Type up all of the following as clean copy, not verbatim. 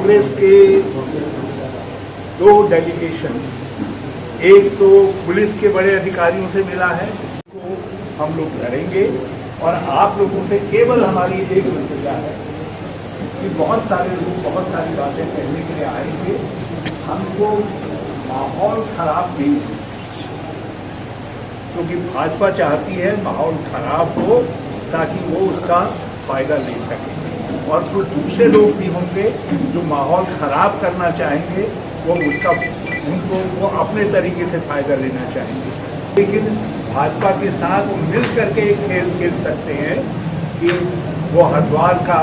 कांग्रेस के दो डेलीगेशन, एक तो पुलिस के बड़े अधिकारियों से मिला है, तो हम लोग लड़ेंगे। और आप लोगों से केवल हमारी एक प्रतिज्ञा है कि बहुत सारे लोग बहुत सारी बातें कहने के लिए आएंगे, हमको माहौल खराब नहीं, क्योंकि भाजपा चाहती है माहौल खराब हो ताकि वो उसका फायदा ले सके। और कुछ दूसरे लोग भी होंगे जो माहौल खराब करना चाहेंगे, वो अपने तरीके से फायदा लेना चाहेंगे। लेकिन भाजपा के साथ वो मिल करके एक खेल खेल सकते हैं कि वो हरिद्वार का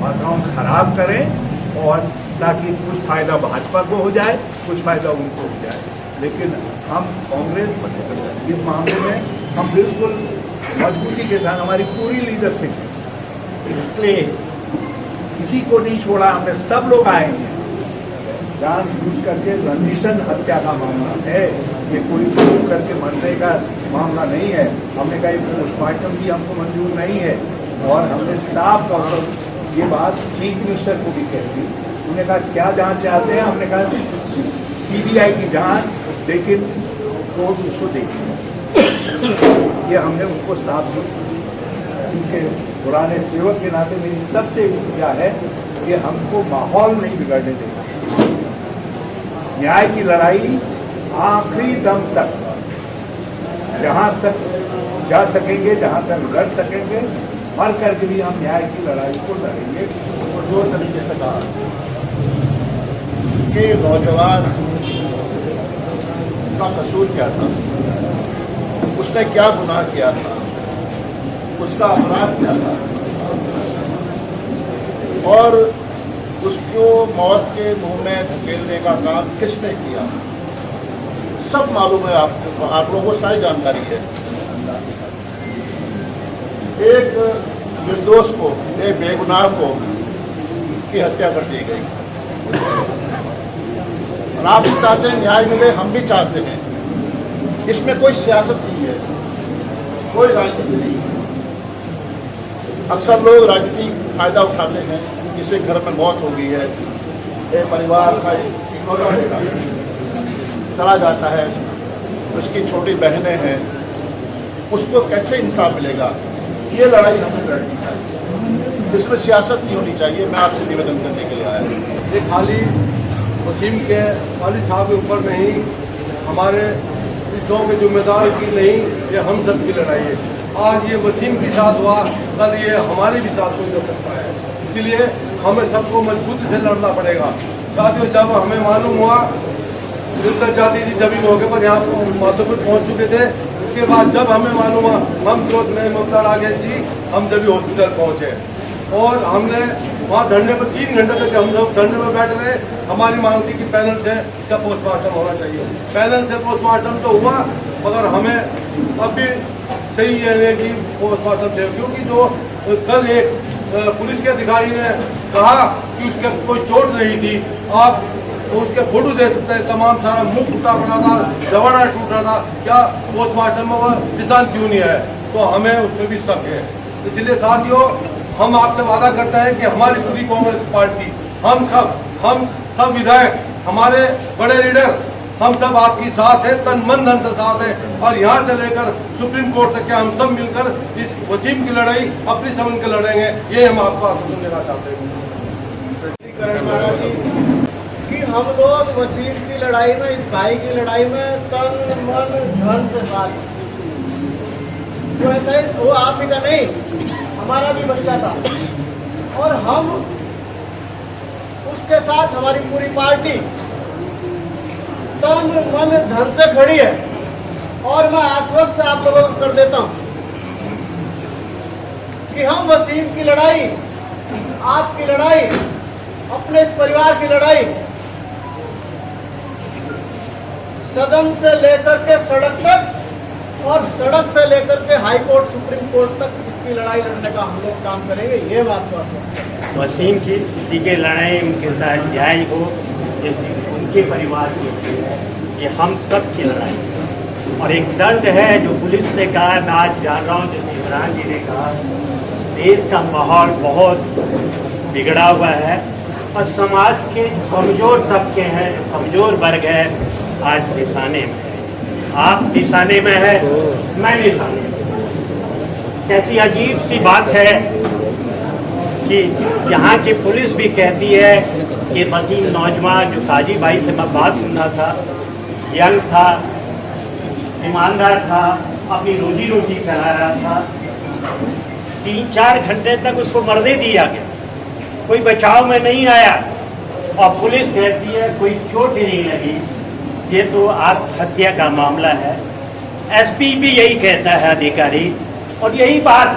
वातावरण खराब करें और ताकि कुछ फायदा भाजपा को हो जाए, कुछ फायदा उनको हो जाए। लेकिन हम कांग्रेस इस मामले में हम बिल्कुल मजबूती के साथ, हमारी पूरी लीडरशिप, इसलिए किसी को नहीं छोड़ा, हमने सब लोग आएंगे। जानबूझ करके रंजिशन हत्या का मामला है, ये कोई करके मरने का मामला नहीं है। हमने कहा पोस्टमार्टम भी हमको मंजूर नहीं है। और हमने साफ तौर पर ये बात चीफ मिनिस्टर को भी कह दी। उन्होंने कहा क्या जांच चाहते हैं, हमने कहा सीबीआई की जांच, लेकिन कोर्ट उसको देखेगी। ये हमने उनको साफ दी। उनके पुराने सेवक के नाते मेरी सबसे इच्छा है कि हमको माहौल नहीं बिगड़ने देना। न्याय की लड़ाई आखिरी दम तक, जहां तक जा सकेंगे, जहां तक लड़ सकेंगे, मर करके भी हम न्याय की लड़ाई को लड़ेंगे। और दो तरीके से कहा कि नौजवान का कसूर क्या था, उसने क्या गुनाह किया था, उसका अपराध क्या था, और उसको मौत के मुंह में धकेलने का काम किसने किया, सब मालूम है आपको, आप लोगों को सारी जानकारी है। एक निर्दोष को, एक बेगुनाह को की हत्या कर दी गई। और आप भी चाहते हैं न्याय मिले, हम भी चाहते हैं। इसमें कोई सियासत नहीं है, कोई राजनीति नहीं है। अक्सर लोग राजनीति फायदा उठाते हैं। किसी घर में मौत हो गई है, एक परिवार का इकलौता बेटा चला जाता है, उसकी छोटी बहनें हैं, उसको कैसे इंसाफ मिलेगा, ये लड़ाई हमें लड़नी चाहिए। इसमें सियासत नहीं होनी चाहिए। मैं आपसे निवेदन करने के लिए आया हूँ। ये खाली वसीम के वाली साहब के ऊपर नहीं, हमारे इस गाँव के जिम्मेदार की नहीं, ये हम सब की लड़ाई है। आज ये वसीम के साथ हुआ, कल ये हमारे भी साथ हो सकता है। इसलिए हमें सबको मजबूती से लड़ना पड़ेगा। साथियों, जब हमें मालूम हुआ जाती थी जमीन मौके पर यहाँ माधोपुर पहुँच चुके थे, उसके बाद जब हमें मालूम हुआ, हम तुरंत में ममता राजेश जी हम जब हॉस्पिटल पहुँचे और हमने वहाँ धरने पर 3 घंटे तक हम लोग धरने में बैठ रहे। हमारी मांग थी कि पैनल से इसका पोस्टमार्टम होना चाहिए। पैनल से पोस्टमार्टम तो हुआ, मगर हमें अब भी सही है कि पोस्टमार्टम थे, क्योंकि जो कल एक पुलिस के अधिकारी ने कहा कि उसके कोई चोट नहीं थी, आप तो उसके फोटो दे सकते हैं, तमाम सारा मुंह टूटा पड़ा था, जवाड़ा टूट रहा था, क्या पोस्टमार्टम में वह निशान क्यों नहीं है? तो हमें उसमें भी शक है। इसलिए साथियों, हम आपसे वादा करते हैं कि हमारी पूरी कांग्रेस पार्टी, हम सब विधायक, हमारे बड़े लीडर, हम सब आपकी साथ है, तन मन धन से साथ है। और यहाँ से लेकर सुप्रीम कोर्ट तक के हम सब मिलकर इस वसीम की लड़ाई अपनी समझ के लड़ेंगे। ये हम आपको आश्वासन देना चाहते हैं कि हम लोग वसीम की लड़ाई में, इस भाई की लड़ाई में तन मन धन से साथ। तो ऐसा ही वो आप ही का नहीं, हमारा भी बच्चा था और हम उसके साथ, हमारी पूरी पार्टी तन मन धन से खड़ी है। और मैं आश्वस्त आप लोगों को कर देता हूं कि हम वसीम की लड़ाई, आपकी लड़ाई, अपने इस परिवार की लड़ाई सदन से लेकर के सड़क तक और सड़क से लेकर के हाई कोर्ट, सुप्रीम कोर्ट तक इसकी लड़ाई लड़ने का हम लोग काम करेंगे। ये बात को आश्वस्त है। वसीम की लड़ाई उनके साथ न्याय हो, जैसे उनके परिवार की, ये हम सब की लड़ाई है। और एक दर्द है जो पुलिस ने कहा, मैं आज जान रहा हूँ, जैसे इमरान जी ने कहा, देश का माहौल बहुत बिगड़ा हुआ है और समाज के कमजोर तबके हैं, जो कमजोर वर्ग है, आज निशाने में है। आप निशाने में है, मैं निशाने में। कैसी अजीब सी बात है कि यहाँ की पुलिस भी कहती है कि वसीम नौजवान जो काजी भाई से मैं बात सुना था, यंग था, ईमानदार था, अपनी रोजी रोटी फैला रहा था, 3-4 घंटे तक उसको मरने दिया गया, कोई बचाव में नहीं आया और पुलिस कहती है कोई चोट ही नहीं लगी, ये तो आत्महत्या का मामला है। एसपी भी यही कहता है, अधिकारी। और यही बात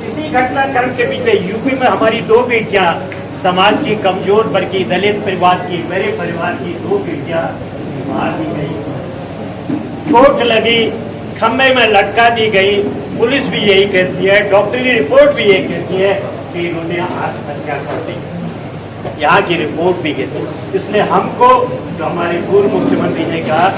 इसी घटनाक्रम के पीछे यूपी में हमारी 2 बेटियां, समाज की कमजोर वर्ग की, दलित परिवार की, मेरे परिवार की 2 बेटियां मार दी गई, चोट लगी, खम्भे में लटका दी गई। पुलिस भी यही कहती है, डॉक्टरी रिपोर्ट भी यही कहती है कि इन्होंने आत्महत्या कर दी। यहाँ की रिपोर्ट भी कहती है। इसलिए हमको, जो हमारे पूर्व मुख्यमंत्री ने कहा,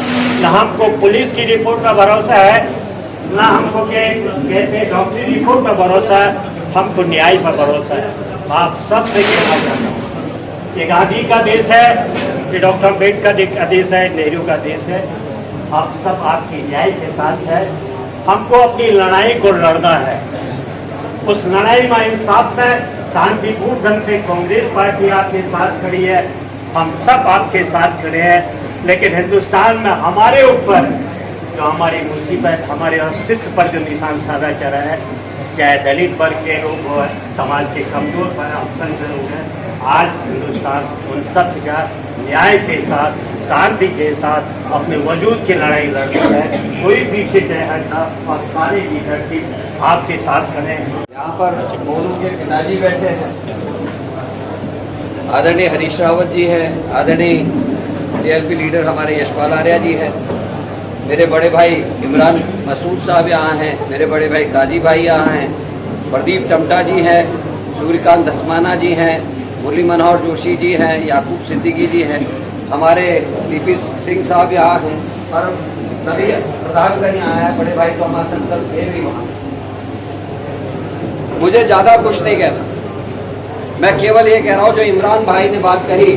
न हमको पुलिस की रिपोर्ट का भरोसा है, ना हमको कहते डॉक्टरी रिपोर्ट पर भरोसा है, हमको न्याय पर भरोसा है। आप सब से कहना चाहता हूँ, ये गांधी का देश है, ये डॉक्टर अम्बेडकर का देश है, नेहरू का देश है। आप सब आपकी न्याय के साथ है। हमको अपनी लड़ाई को लड़ना है। उस लड़ाई में इंसाफ में शांतिपूर्ण ढंग से कांग्रेस पार्टी आपके साथ खड़ी है, हम सब आपके साथ खड़े हैं। लेकिन हिंदुस्तान में हमारे ऊपर जो हमारी मुसीबत, हमारे अस्तित्व पर जो निशान साधा जा रहा है, चाहे दलित वर्ग के लोग हो, समाज के कमजोर वर्ग लोग हैं, आज हिंदुस्तान उन सब का न्याय के साथ, शांति के साथ अपने वजूद की लड़ाई लड़ रहा है। कोई पीछे नहीं हटना और सारे लीडरशिप आपके साथ खड़े हैं। यहाँ पर मोनू के पिताजी बैठे हैं, आदरणीय हरीश रावत जी हैं, आदरणीय CLP लीडर हमारे यशपाल आर्या जी हैं, मेरे बड़े भाई इमरान मसूद साहब यहाँ हैं, मेरे बड़े भाई काजी भाई यहाँ हैं, प्रदीप टमटा जी हैं, सूर्यकांत धसमाना जी हैं, मुरली मनोहर जोशी जी हैं, याकूब सिद्दीकी जी हैं, हमारे CP सिंह साहब यहाँ हैं और सभी प्रधानगण यहाँ हैं, बड़े भाई थॉमस अंकल ये भी वहाँ। मुझे ज़्यादा कुछ नहीं कहना, मैं केवल ये कह रहा हूँ जो इमरान भाई ने बात कही,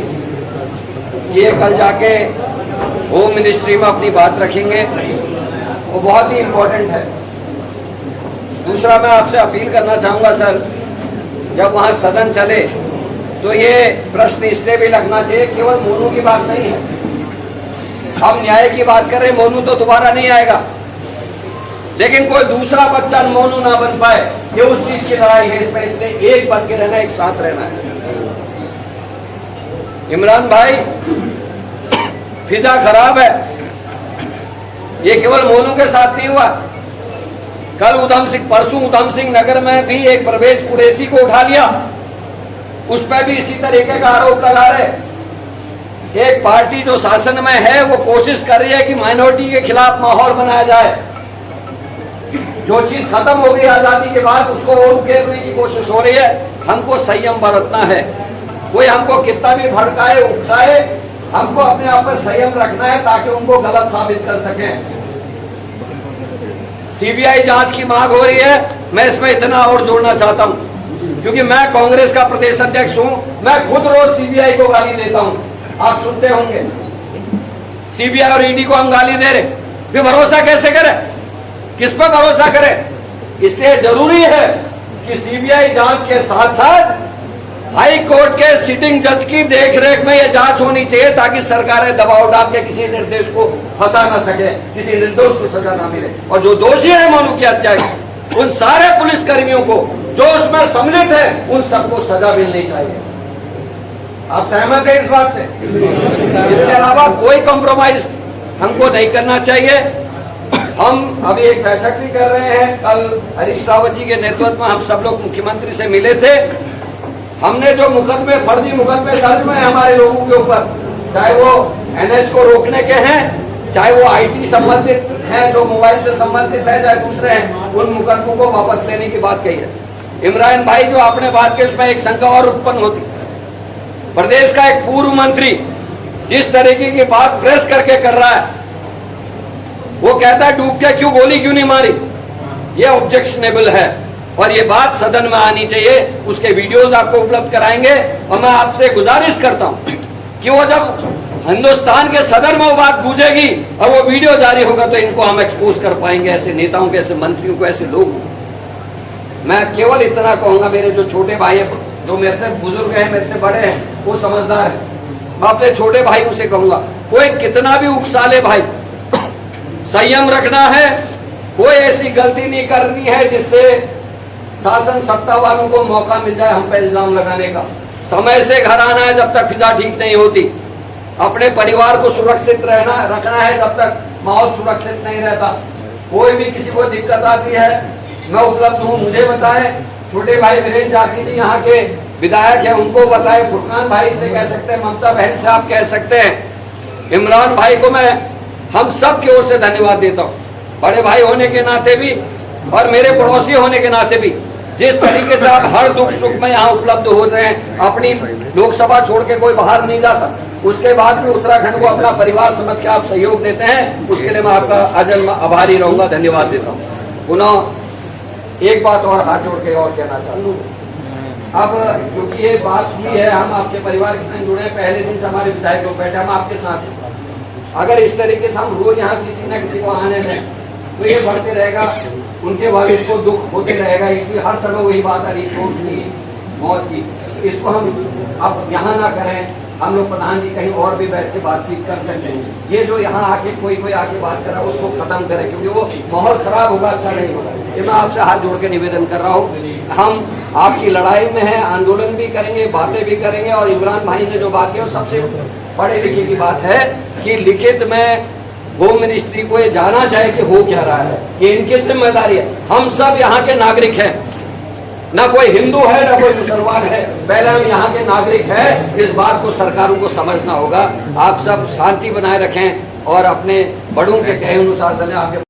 ये कल जाके होम मिनिस्ट्री में अपनी बात रखेंगे, वो बहुत ही इम्पोर्टेंट है। दूसरा मैं आपसे अपील करना चाहूँगा सर, जब वहाँ सदन चले तो ये प्रश्न इसलिए भी लगना चाहिए, केवल मोनू की बात नहीं है, हम न्याय की बात कर रहे हैं, मोनू तो दोबारा नहीं आएगा, लेकिन कोई दूसरा बच्चा मोनू ना बन पाए, ये उस चीज की लड़ाई है। इसमें इसलिए एक बन के रहना, एक साथ रहना है। इमरान भाई, फिजा खराब है, ये केवल मोनू के साथ नहीं हुआ, कल परसों उधम सिंह नगर में भी एक परवेज कुरैशी को उठा लिया, उस पर भी इसी तरीके का आरोप लगा रहे। एक पार्टी जो शासन में है वो कोशिश कर रही है कि माइनॉरिटी के खिलाफ माहौल बनाया जाए, जो चीज खत्म हो गई आजादी के बाद उसको और उकेरने की कोशिश हो रही है। हमको संयम बरतना है, कोई हमको कितना भी भड़काए उकसाए, हमको अपने आप पर संयम रखना है ताकि उनको गलत साबित कर सकें। CBI जांच की मांग हो रही है, मैं इसमें इतना और जोड़ना चाहता हूं, क्योंकि मैं कांग्रेस का प्रदेश अध्यक्ष हूं, मैं खुद रोज CBI को गाली देता हूं, आप सुनते होंगे। CBI और ED को हम गाली दे रहे, फिर भरोसा कैसे करें, किस पर भरोसा करें? इसलिए जरूरी है कि CBI जांच के साथ साथ हाई कोर्ट के सिटिंग जज की देखरेख में यह जांच होनी चाहिए, ताकि सरकारें दबाव डाल के किसी निर्दोष को फंसा ना सके, किसी निर्दोष को सजा ना मिले। और जो दोषी है मोनू की हत्या के, उन सारे पुलिस कर्मियों को जो उसमें सम्मिलित है, उन सबको सजा मिलनी चाहिए। आप सहमत हैं इस बात से? इसके अलावा कोई कॉम्प्रोमाइज हमको नहीं करना चाहिए। हम अभी एक बैठक भी कर रहे हैं, कल हरीश रावत जी के नेतृत्व में हम सब लोग मुख्यमंत्री से मिले थे। हमने जो मुकदमे, फर्जी मुकदमे दर्ज में हमारे लोगों के ऊपर, चाहे वो NH को रोकने के हैं, चाहे वो IT संबंधित हैं, जो मोबाइल से संबंधित है, चाहे दूसरे हैं, उन मुकदमों को वापस लेने की बात कही है। इमरान भाई, जो आपने बात की उसमें एक शंका और उत्पन्न होती, प्रदेश का एक पूर्व मंत्री जिस तरीके की बात प्रेस करके कर रहा है, वो कहता है डूब के क्यों गोली क्यों नहीं मारी, ये ऑब्जेक्शनेबल है। और ये बात सदन में आनी चाहिए, उसके वीडियोज आपको उपलब्ध कराएंगे। और मैं आपसे गुजारिश करता हूं कि वो जब हिंदुस्तान के सदर में वो बात गूंजेगी और वो वीडियो जारी होगा तो इनको हम एक्सपोज कर पाएंगे, ऐसे नेताओं को, ऐसे मंत्रियों को, ऐसे लोग। मैं केवल इतना कहूंगा, मेरे जो छोटे भाई हैं, जो मेरे से बुजुर्ग हैं, मेरे से बड़े हैं, वो समझदार है, मैं अपने छोटे भाइयों से कहूंगा, कोई कितना भी उकसाले भाई, संयम रखना है। कोई ऐसी गलती नहीं करनी है जिससे शासन सत्ता वालों को मौका मिल जाए हम पे इल्जाम लगाने का। समय से घर आना है जब तक फिजा ठीक नहीं होती। अपने परिवार को सुरक्षित रखना है जब तक माहौल सुरक्षित नहीं रहता। कोई भी किसी को दिक्कत आती है, मैं उपलब्ध हूँ, मुझे बताएं। छोटे भाई वीरेंद्र जाती जी यहाँ के विधायक हैं, उनको बताएं। फुरकान भाई से कह सकते हैं, ममता बहन से आप कह सकते हैं। इमरान भाई को मैं हम सब की ओर से धन्यवाद देता हूँ, बड़े भाई होने के नाते भी और मेरे पड़ोसी होने के नाते भी। जिस तरीके से आप हर दुख सुख में यहाँ उपलब्ध होते हैं, अपनी लोकसभा छोड़ के कोई बाहर नहीं जाता, उसके बाद भी उत्तराखंड को अपना परिवार समझ के आप सहयोग देते हैं, उसके लिए मैं आपका अजन्म आभारी रहूंगा, धन्यवाद देता हूँ। पुनः एक बात और हाथ जोड़ के और कहना चाहता हूँ, अब क्योंकि ये बात हुई है, हम आपके परिवार के साथ जुड़े हैं, पहले दिन से हमारे विधायक लोग बैठे, हम आपके साथ हैं। अगर इस तरीके से हम रोज यहाँ किसी न किसी को आने दें तो ये बढ़ते रहेगा, उनके वालिद को दुख होते रहेगा, क्योंकि हर समय वही बात आ रही, चोट की, मौत की। इसको हम अब यहाँ ना करें, हम लोग प्रधान जी कहीं और भी बैठ के बातचीत कर सकते हैं। ये जो यहाँ आके कोई आके बात करा उसको खत्म करें, क्योंकि वो माहौल खराब होगा, अच्छा नहीं होगा। ये मैं आपसे हाथ जोड़ के निवेदन कर रहा हूँ। हम आपकी लड़ाई में हैं, आंदोलन भी करेंगे, बातें भी करेंगे। और इमरान भाई ने जो बात की वो सबसे पढ़े लिखे की बात है कि लिखित में होम मिनिस्ट्री को ये जाना चाहे कि हो क्या रहा है, ये इनकी जिम्मेदारी है। हम सब यहाँ के नागरिक हैं, ना कोई हिंदू है ना कोई मुसलमान है, पहले हम यहाँ के नागरिक हैं। इस बात को सरकारों को समझना होगा। आप सब शांति बनाए रखें और अपने बड़ों के कहे अनुसार चलें। आपके